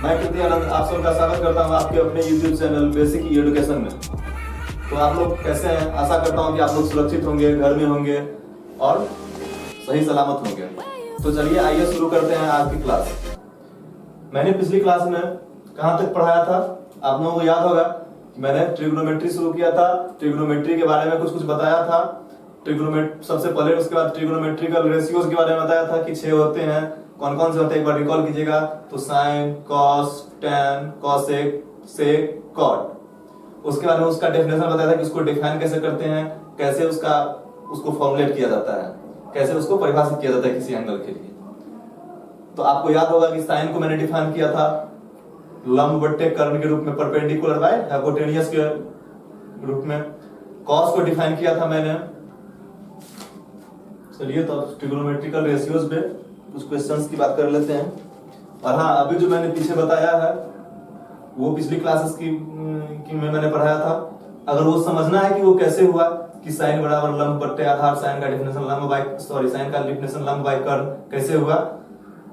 मैं कृति आनंद आप सबका स्वागत करता हूं आपके अपने YouTube चैनल बेसिक एजुकेशन में। तो आप लोग कैसे हैं? आशा करता हूं कि आप लोग सुरक्षित होंगे, घर में होंगे और सही सलामत होंगे। तो चलिए आइए शुरू करते हैं आज की क्लास। मैंने पिछली क्लास में कहां तक पढ़ाया था? आप लोगों को याद होगा कि मैंने ट्रिग्नोमेट्री शुरू किया था। ट्रिग्नोमेट्री के बारे में कुछ बताया था। ट्रिग्नोमेट्री सबसे पहले, उसके बाद ट्रिग्नोमेट्रिकल रेशियोज के बारे में बताया था कि 6 होते हैं। कौन कौन से होते हैं एक बार रिकॉल कीजिएगा। तो साइन, कॉस, टेन, कॉसेक, सेक, कॉट। उसके बाद में उसका डेफिनेशन बताया था कि उसको डिफाइन कैसे करते हैं, कैसे उसको फॉर्मुलेट किया जाता है, कैसे उसको परिभाषित किया जाता है किसी एंगल के लिए। तो आपको याद होगा कि साइन को मैंने डिफाइन किया था लंब बट्टे कर्ण के रूप में, परपेंडिकुलर बाय हाइपोटेनियस के रूप में। कॉस को डिफाइन किया था मैंने। चलिए तो ट्रिग्नोमेट्रिकल रेशियोज पे कुछ क्वेश्चंस की बात कर लेते हैं। और हाँ, अभी जो मैंने पीछे बताया है वो पिछली क्लासेस की में मैंने पढ़ाया था। अगर वो समझना है कि वो कैसे हुआ कि साइन बराबर लंब बट्टे आधार, साइन का डेफिनेशन लंब बाय कर्ण कैसे हुआ,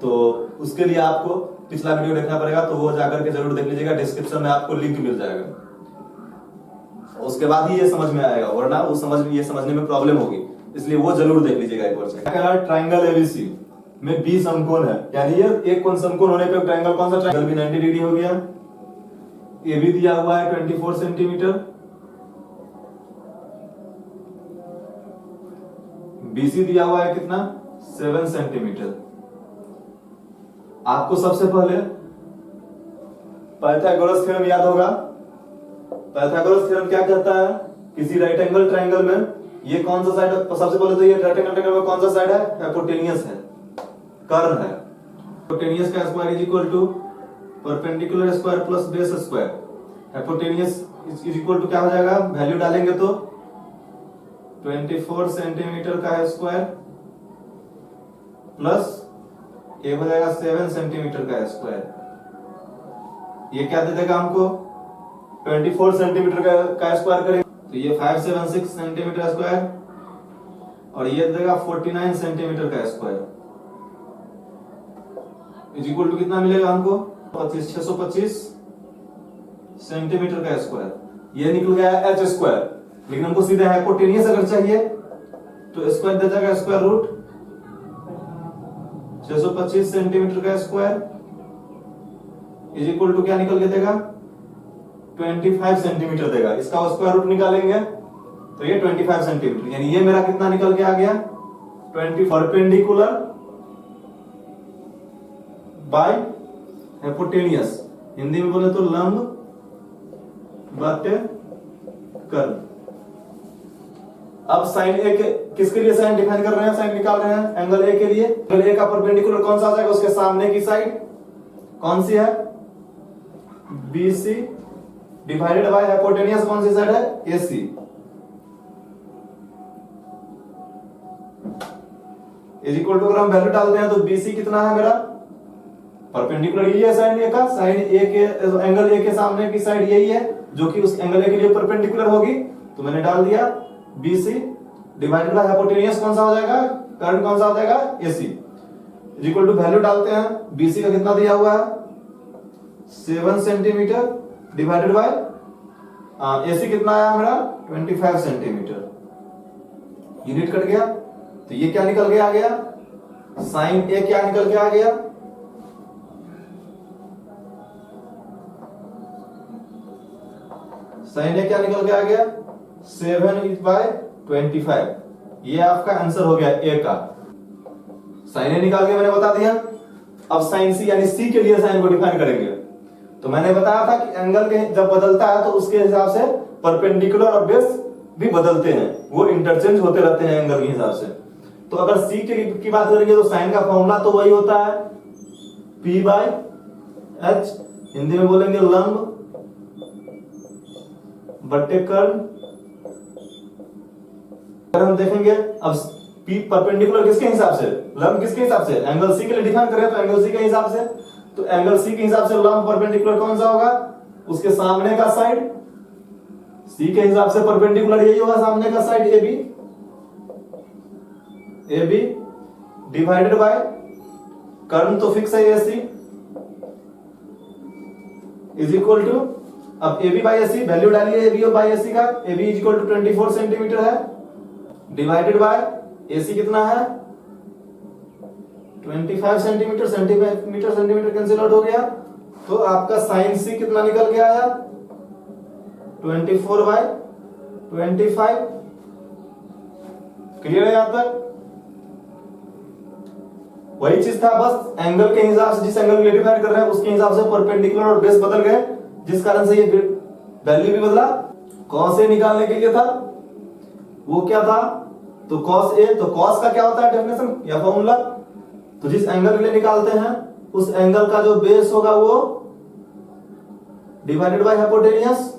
तो उसके लिए आपको पिछला वीडियो देखना पड़ेगा। तो वो जाकर के जरूर देख लीजिएगा, डिस्क्रिप्शन में आपको लिंक मिल जाएगा। उसके बाद ही ये समझ में आएगा, वरना वो समझने में प्रॉब्लम होगी, इसलिए वो जरूर देख लीजिएगा एक बार से। ट्राइंगल एबीसी में 20 समकोण है, यानी ये एक कोण समकोण होने पे ट्राइंगल कौन सा? ट्राइंगल भी 90 डिग्री हो गया। ए भी दिया हुआ है 24 सेंटीमीटर, बीसी दिया हुआ है कितना? 7 सेंटीमीटर। आपको सबसे पहले पाइथागोरस थ्योरम याद होगा। पाइथागोरस थ्योरम क्या कहता है? किसी राइट एंगल ट्राइंगल में ये कौन सा साइड? सबसे पहले तो ये राइट एंगल ट्राइंगल में कौन सा साइड है? हाइपोटेनियस है, कर्ण है। हाइपोटेनियस का square is equal to perpendicular square plus base square. Hypotenuse is equal to क्या हो जाएगा? वैल्यू डालेंगे तो 24 सेंटीमीटर का स्क्वायर प्लस ये हो जाएगा 7 सेंटीमीटर का स्क्वायर। ये क्या दे देगा हमको? 24 सेंटीमीटर का स्क्वायर करेंगे तो ये 576 सेंटीमीटर स्क्वायर, और ये देगा 49 सेंटीमीटर का स्क्वायर इज इक्वल टू कितना मिलेगा हमको? 625 सेंटीमीटर का स्क्वायर। ये निकल गया एच स्क्वायर, लेकिन हमको सीधे हाइपोटेनियस अगर चाहिए तो स्क्वायर दे जाएगा स्क्वायर रूट 625 सेंटीमीटर का स्क्वायर इज इक्वल टू क्या निकल के देगा? 25 सेंटीमीटर देगा। इसका स्क्वायर रूट निकालेंगे तो ये 25 सेंटीमीटर, यानी ये मेरा कितना निकल के आ गया? 20 परपेंडिकुलर बाय हाइपोटेनियस। हिंदी में बोले तो लंब बट्टे कर्ण। अब साइन ए के किसके लिए साइन डिफाइन कर रहे हैं? साइन निकाल रहे हैं एंगल ए के लिए। एंगल ए का परपेंडिकुलर कौन सा आ जाएगा? उसके सामने की साइड कौन सी है? BC डिवाइडेड बाय हाइपोटेनियस कौन सी साइड है? AC। इज इक्वल टू अगर हम वैल्यू डालते हैं तो BC कितना है मेरा? परपेंडिकुलर यही है साइन ए का। साइन ए के एंगल ए के सामने की साइड यही है जो कि उस एंगल ए के लिए परपेंडिकुलर होगी। तो मैंने डाल दिया BC डिवाइडेड बाय हाइपोटेनियस कौन सा हो जाएगा? कर्ण कौन सा हो जाएगा? AC। Is equal to value डालते हैं। BC का कितना दिया हुआ है? 7 सेंटीमीटर डिवाइडेड बाय AC कितना आया मेरा? 25 सेंटीमीटर। यूनिट कट गया तो ये क्या निकल के आ गया? साइन ए क्या निकल के आ गया? साइन ए क्या निकल के आ गया? 7/25। ये आपका आंसर हो गया ए का। साइन ए निकाल के मैंने बता दिया। अब साइन सी यानी सी के लिए साइन को डिफाइन करेंगे। तो मैंने बताया था कि एंगल के जब बदलता है तो उसके हिसाब से परपेंडिकुलर और बेस भी बदलते हैं, वो इंटरचेंज होते रहते हैं एंगल के हिसाब से। तो अगर सी की बात करेंगे तो साइन का फॉर्मूला तो वही होता है P/H। हिंदी में बोलेंगे लंब बट्टे कर्ण। अगर हम देखेंगे अब P परपेंडिकुलर किसके हिसाब से? लंब किसके हिसाब से? एंगल सी के लिए डिफाइन करें तो एंगल सी के हिसाब से। तो एंगल सी के हिसाब से लंब परपेंडिकुलर कौन सा होगा? उसके सामने का साइड। सी के हिसाब से परपेंडिकुलर यही होगा, सामने का साइड AB डिवाइडेड बाय कर्ण तो फिक्स है AC, इज इक्वल टू, अब A B by S C value डालिए A B by S C का, A B is equal to 24 centimetre है, डिवाइडेड बाय ए सी कितना है 25 सेंटीमीटर, सेंटीमीटर कैंसिल आउट हो गया, तो आपका साइन सी कितना निकल के आया 24 बाय 25। क्लियर है यहां तक? वही चीज था, बस एंगल के हिसाब से, जिस एंगल को डिफाइन कर रहे हैं उसके हिसाब से परपेंडिकुलर और बेस बदल गए, जिस कारण से ये वैल्यू भी बदला। कॉस ए निकालने के लिए था, वो क्या था, तो कॉस ए, तो कॉस का क्या होता है डेफिनेशन या फॉर्मूला, तो जिस एंगल के लिए निकालते हैं उस एंगल का जो बेस होगा वो डिवाइडेड बाय हाइपोटेनियस,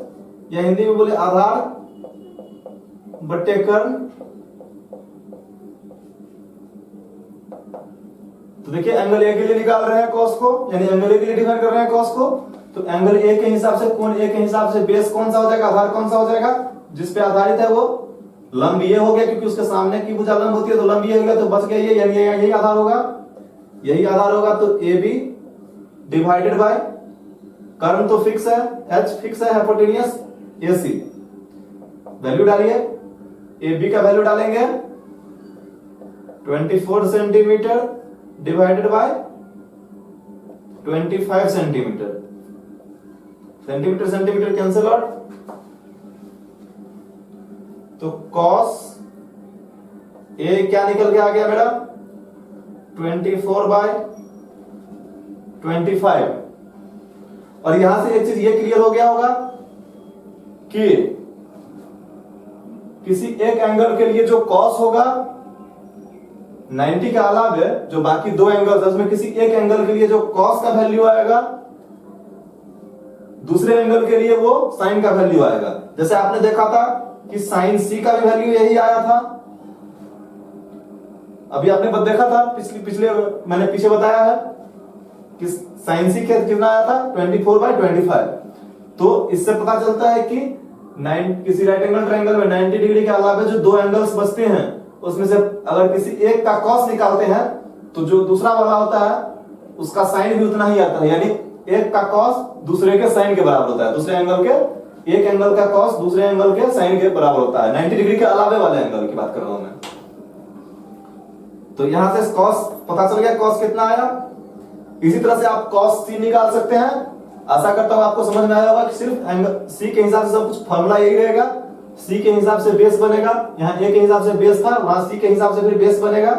या हिंदी में बोले आधार बट्टे कर्ण। तो देखिए एंगल ए के लिए निकाल रहे हैं कॉस को, यानी एंगल ए के लिए डिफाइन कर रहे हैं कॉस को, तो एंगल ए के हिसाब से, कोण ए के हिसाब से बेस कौन सा हो जाएगा, आधार कौन सा हो जाएगा, जिस पे आधारित है वो लंब ये हो गया, क्योंकि उसके सामने की भुजा लंब होती है, तो लंब ये हो गया, तो बच गया ये, यानी यही आधार होगा, यही आधार होगा। तो ए बी डिवाइडेड बाय कर्ण तो फिक्स है, एच फिक्स है, हाइपोटेनियस ए सी, वैल्यू डालिए, ए बी का वैल्यू डालेंगे 24 centimetre divided bye 25 centimetre, centimetre cancel out, तो कॉस ए क्या निकल के आ गया मेरा 24 बाय 25। और यहां से एक चीज ये क्लियर हो गया होगा कि किसी एक एंगल के लिए जो कॉस होगा 90 के अलावे जो बाकी दो एंगल्स है उसमें किसी एक एंगल के लिए जो कॉस का वैल्यू आएगा, दूसरे एंगल के लिए वो साइन का वैल्यू आएगा। जैसे आपने देखा था कि साइन सी का भी वैल्यू यही आया था, अभी आपने देखा था पिछले मैंने पीछे बताया है कि साइन सी कितना आया था 24 बाय 25। तो इससे पता चलता है कि किसी राइट एंगल ट्रायंगल में 90 डिग्री के अलावा जो दो एंगल्स बचते हैं उसमें से अगर किसी एक का कॉस निकालते हैं तो जो दूसरा वाला होता है उसका साइन भी उतना ही आता है, यानी एक का कॉस दूसरे के साइन के बराबर होता है, दूसरे एंगल के, एक एंगल का कॉस दूसरे एंगल के साइन के बराबर होता है, 90 डिग्री के अलावे वाले एंगल की बात कर रहा हूं मैं। तो यहां से कॉस पता चल गया, कॉस कितना आया। इसी तरह से आप कॉस सी निकाल सकते हैं। आशा करता हूं आपको समझ में आया होगा कि सिर्फ एंगल सी के हिसाब से सब कुछ फॉर्मूला यही रहेगा, सी के हिसाब से बेस बनेगा, यहाँ ए के हिसाब से बेस था, वहां सी के हिसाब से फिर बेस बनेगा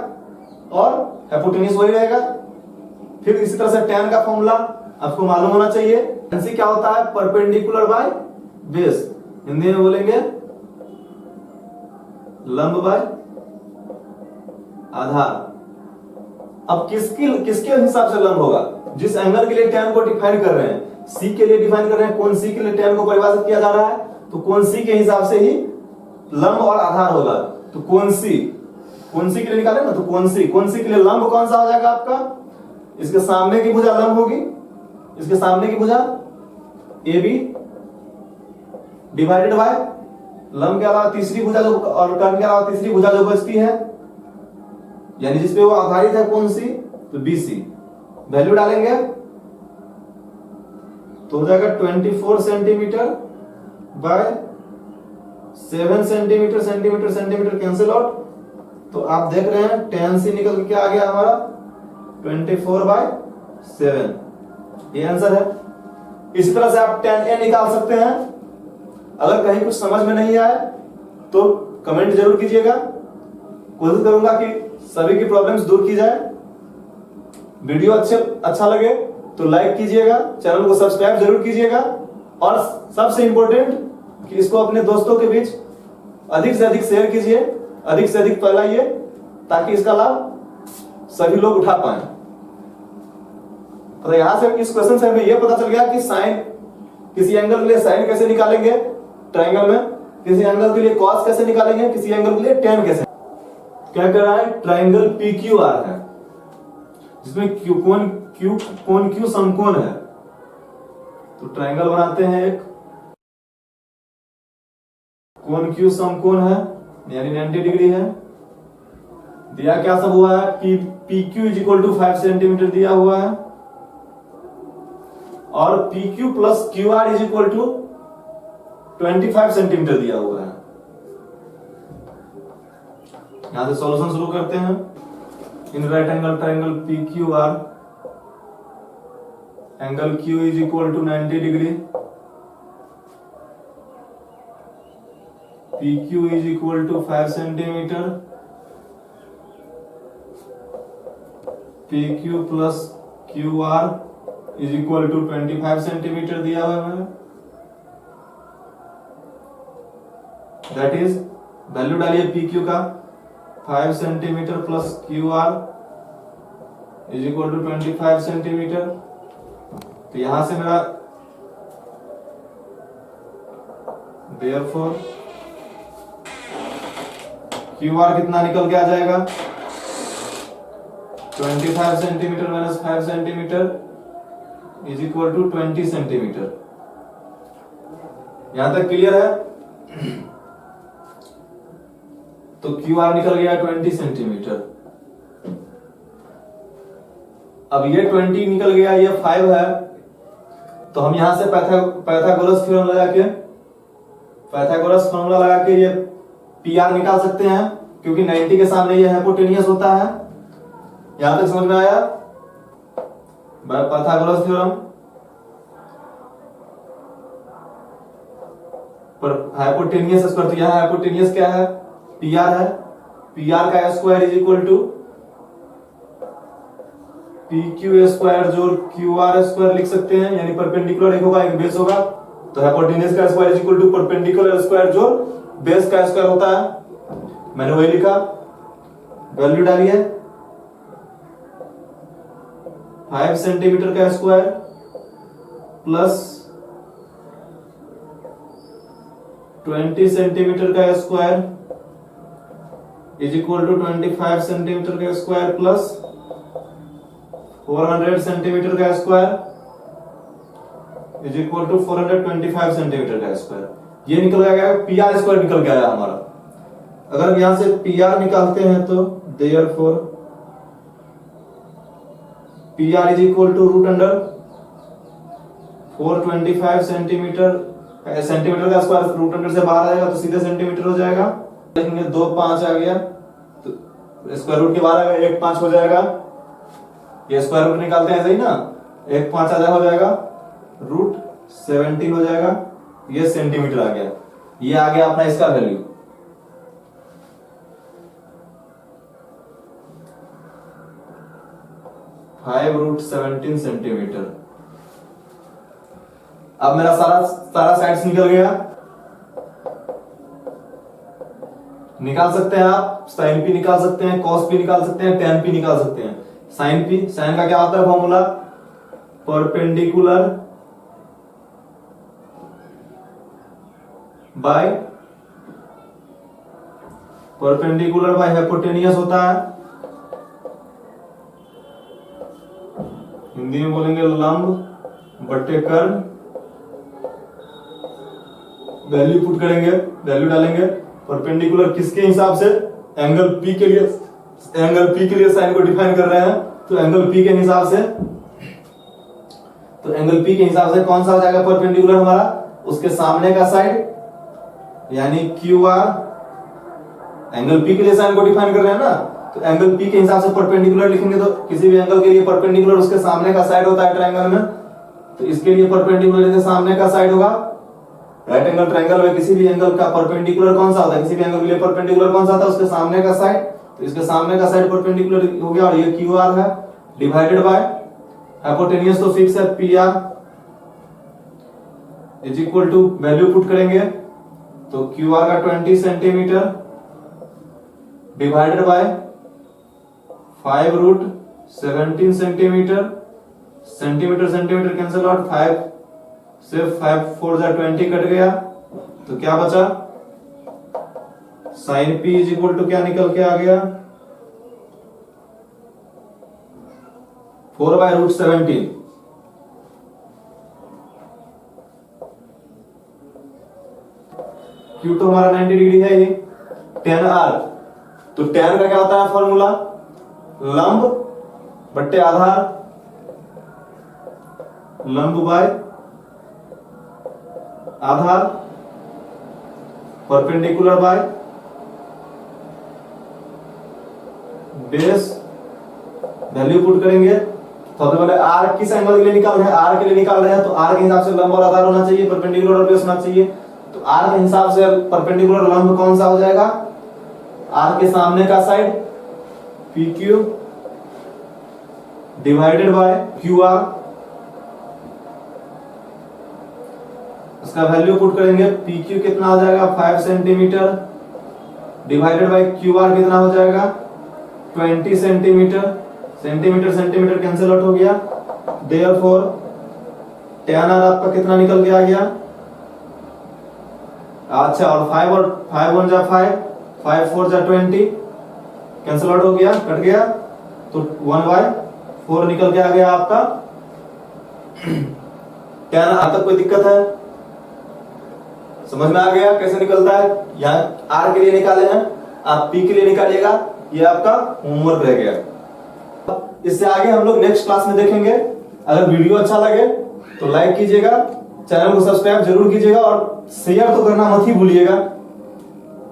और हाइपोटेन्यूज वही रहेगा। फिर इसी तरह से tan का फॉर्मूला आपको मालूम होना चाहिए। tan सी क्या होता है, परपेंडिकुलर बाय बेस, हिंदी में बोलेंगे लंब बाय आधार। अब किसके हिसाब से लंब होगा, जिस एंगल के लिए tan को डिफाइन कर रहे हैं, सी के लिए डिफाइन कर रहे हैं, कोण सी के लिए tan को परिभाषित किया जा रहा है, तो कोण सी के हिसाब से ही लंब और आधार होगा। तो कोण सी के लिए निकाले ना, तो कोण सी के लिए लंब कौन सा हो जाएगा आपका, इसके सामने की भुजा लंब होगी, इसके सामने की भुजा ए बी डिवाइडेड बाय लंब के अलावा तीसरी भुजा जो, और कर्ण के अलावा तीसरी भुजा जो बचती है, यानी जिसपे वो आधारित है कोण सी, तो बी सी, वैल्यू डालेंगे तो हो जाएगा 24 centimetre bye 7 centimetre cancel out. तो आप देख रहे हैं tan सी निकल के क्या आ गया हमारा 24 बाय 7, ये आंसर है। इसी तरह से आप tan a निकाल सकते हैं। अगर कहीं कुछ समझ में नहीं आए तो कमेंट जरूर कीजिएगा, कोशिश करूंगा कि सभी की प्रॉब्लम्स दूर की जाए। वीडियो अच्छा लगे तो लाइक कीजिएगा, चैनल को सब्सक्राइब जरूर कीजिएगा, और सबसे इंपॉर्टेंट कि इसको अपने दोस्तों के बीच अधिक से अधिक शेयर कीजिए, अधिक से अधिक फैलाइए, ताकि इसका लाभ सभी लोग उठा पाए। तो यहां से इस क्वेश्चन से हमें यह पता चल गया कि साइन, किसी एंगल के लिए साइन कैसे निकालेंगे ट्रायंगल में, किसी एंगल के लिए कॉस कैसे निकालेंगे, किसी एंगल के लिए tan कैसे। क्या कर रहा है, ट्रायंगल PQR है जिसमें कोण Q समकोण है। तो ट्रायंगल बनाते हैं, एक कोण Q समकोण है यानी 90 डिग्री है। दिया क्या सब हुआ है, PQ is equal to 5 centimetre दिया हुआ है। और P Q plus Q R is equal to 25 centimetre दिया हुआ है। यहां से सॉल्यूशन शुरू करते हैं। In right angle triangle P Q R, angle Q is equal to 90 degree, P Q is equal to 5 centimetre, P Q plus Q R is equal to 25 centimetre दिया हुआ है। दैट इज वैल्यू डालिए P Q का 5 centimetre plus Q R is equal to 25 centimetre. तो यहां से मेरा therefore Q R कितना निकल के आ जाएगा 25 centimetre minus 5 centimetre is equal to 20 centimetre. यहां तक क्लियर है? तो क्यू आर निकल गया 20 सेंटीमीटर। अब ये 20 निकल गया, ये 5 है, तो हम यहां से पाइथागोरस थ्योरम लगा के ये पी आर निकाल सकते हैं, क्योंकि 90 के सामने ये हाइपोटेनियस होता है। यहां तक समझ में आया? By Pythagoras theorem. पर हाइपोटेनियस स्क्वायर, तो यहां हाइपोटेनियस क्या है? पी आर है। पी आर का square is equal to P Q square जोड़ क्यू आर स्क्वायर लिख सकते हैं, यानी परपेंडिकुलर एक होगा एक बेस होगा, तो हाइपोटेनियस का square is equal to perpendicular square जोड़ बेस का स्क्वायर होता है। मैंने वही लिखा, वैल्यू डालिए 5 सेंटीमीटर का स्क्वायर प्लस 20 सेंटीमीटर का square is equal to 25 centimetre का स्क्वायर प्लस 400 सेंटीमीटर का square is equal to 425 centimetre का स्क्वायर। ये निकल गया, पी आर स्क्वायर निकल गया हमारा। अगर यहां से पी आर निकालते हैं तो therefore P R is equal to root under 425 centimetre का स्क्वायर रूट अंडर से बाहर आएगा तो सीधे सेंटीमीटर हो जाएगा। देखेंगे 2 5 आ गया, तो स्क्वायर रूट के बाहर आएगा 1 5 हो जाएगा। ये स्क्वायर रूट निकालते हैं सही ना, 1 5 आधा हो जाएगा, रूट 17 हो जाएगा। ये सेंटीमीटर आ गया, ये आ गया अपना इसका वैल्यू। ₹5√17 सेंटीमीटर। अब मेरा सारा साइड्स निकल गया। निकाल सकते हैं आप, साइन पी निकाल सकते हैं, कॉस पी निकाल सकते हैं, टेन पी निकाल सकते हैं। साइन पी, साइन का क्या होता है फॉर्मूला? परपेंडिकुलर बाय हाइपोटेनियस होता है। हिंदी में बोलेंगे लंब बट्टे कर्ण। वैल्यू पुट करेंगे, वैल्यू डालेंगे परपेंडिकुलर किसके हिसाब से? एंगल पी के लिए। एंगल पी के लिए साइन को डिफाइन कर रहे हैं, तो एंगल पी के हिसाब से, तो एंगल पी के हिसाब से कौन सा हो जाएगा परपेंडिकुलर हमारा? उसके सामने का साइड यानी क्यू आर। एंगल पी के लिए साइन को डिफाइन कर रहे हैं ना, तो एंगल पी के हिसाब से परपेंडिकुलर लिखेंगे, तो किसी भी एंगल के लिए परपेंडिकुलर उसके सामने का साइड होता है ट्रायंगल में, तो इसके लिए परपेंडिकुलर इसके सामने का साइड होगा। राइट एंगल ट्रायंगल में किसी भी एंगल का परपेंडिकुलर कौन सा होता है? किसी भी एंगल के लिए परपेंडिकुलर कौन सा होता है? उसके सामने का साइड। तो इसके सामने का साइड परपेंडिकुलर हो गया, और ये क्यू आर है, डिवाइडेड बाय हाइपोटेनियस तो फिक्स है P R is equal to, value put करेंगे तो क्यू आर का 20 centimetre divided by 5√17 centimetre. Centimetre cancel out, 5 से 5 4 जा 20 कट गया, तो क्या बचा? Sine P is equal to क्या निकल के आ गया? 4/√17। क्यू तो हमारा 90 डिग्री है, ये tan r, तो tan का क्या होता है फॉर्मूला? लंब बट्टे आधार लंब बाय आधार perpendicular by base. Value put करेंगे तो सबसे पहले आर किस एंगल के लिए निकाल रहे हैं, आर के लिए निकाल रहे हैं, तो आर के हिसाब से लंब और आधार होना चाहिए, परपेंडिकुलर और बेस होना चाहिए। तो आर के हिसाब से परपेंडिकुलर लंब कौन सा हो जाएगा, आर के सामने का side P Q divided by Q R. इसका वैल्यू पुट करेंगे, पी क्यू कितना हो जाएगा 5 centimetre divided bye Q R कितना हो जाएगा 20 centimetre. Centimetre centimetre cancel out हो गया, देयरफॉर tan r आपका कितना निकल के आ गया, अच्छा, और 5 और 5 1 जा 5, 5 4 जा 20 कैंसिल आउट हो गया, कट गया, तो 1/4 निकल के आ गया आपका tan r। तक कोई दिक्कत है, समझ में आ गया कैसे निकलता है। यहाँ r के लिए निकाले हैं, आप p के लिए निकालिएगा, ये आपका होमवर्क रह गया। इससे आगे हम लोग नेक्स्ट क्लास में देखेंगे। अगर वीडियो अच्छा लगे तो लाइक कीजिएगा, चैनल को सब्सक्राइब जरूर कीजिएगा और शेयर तो करना मत ही भूलिएगा।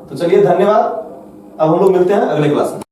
तो चलिए धन्यवाद, अब हम लोग मिलते हैं अगले क्लास में।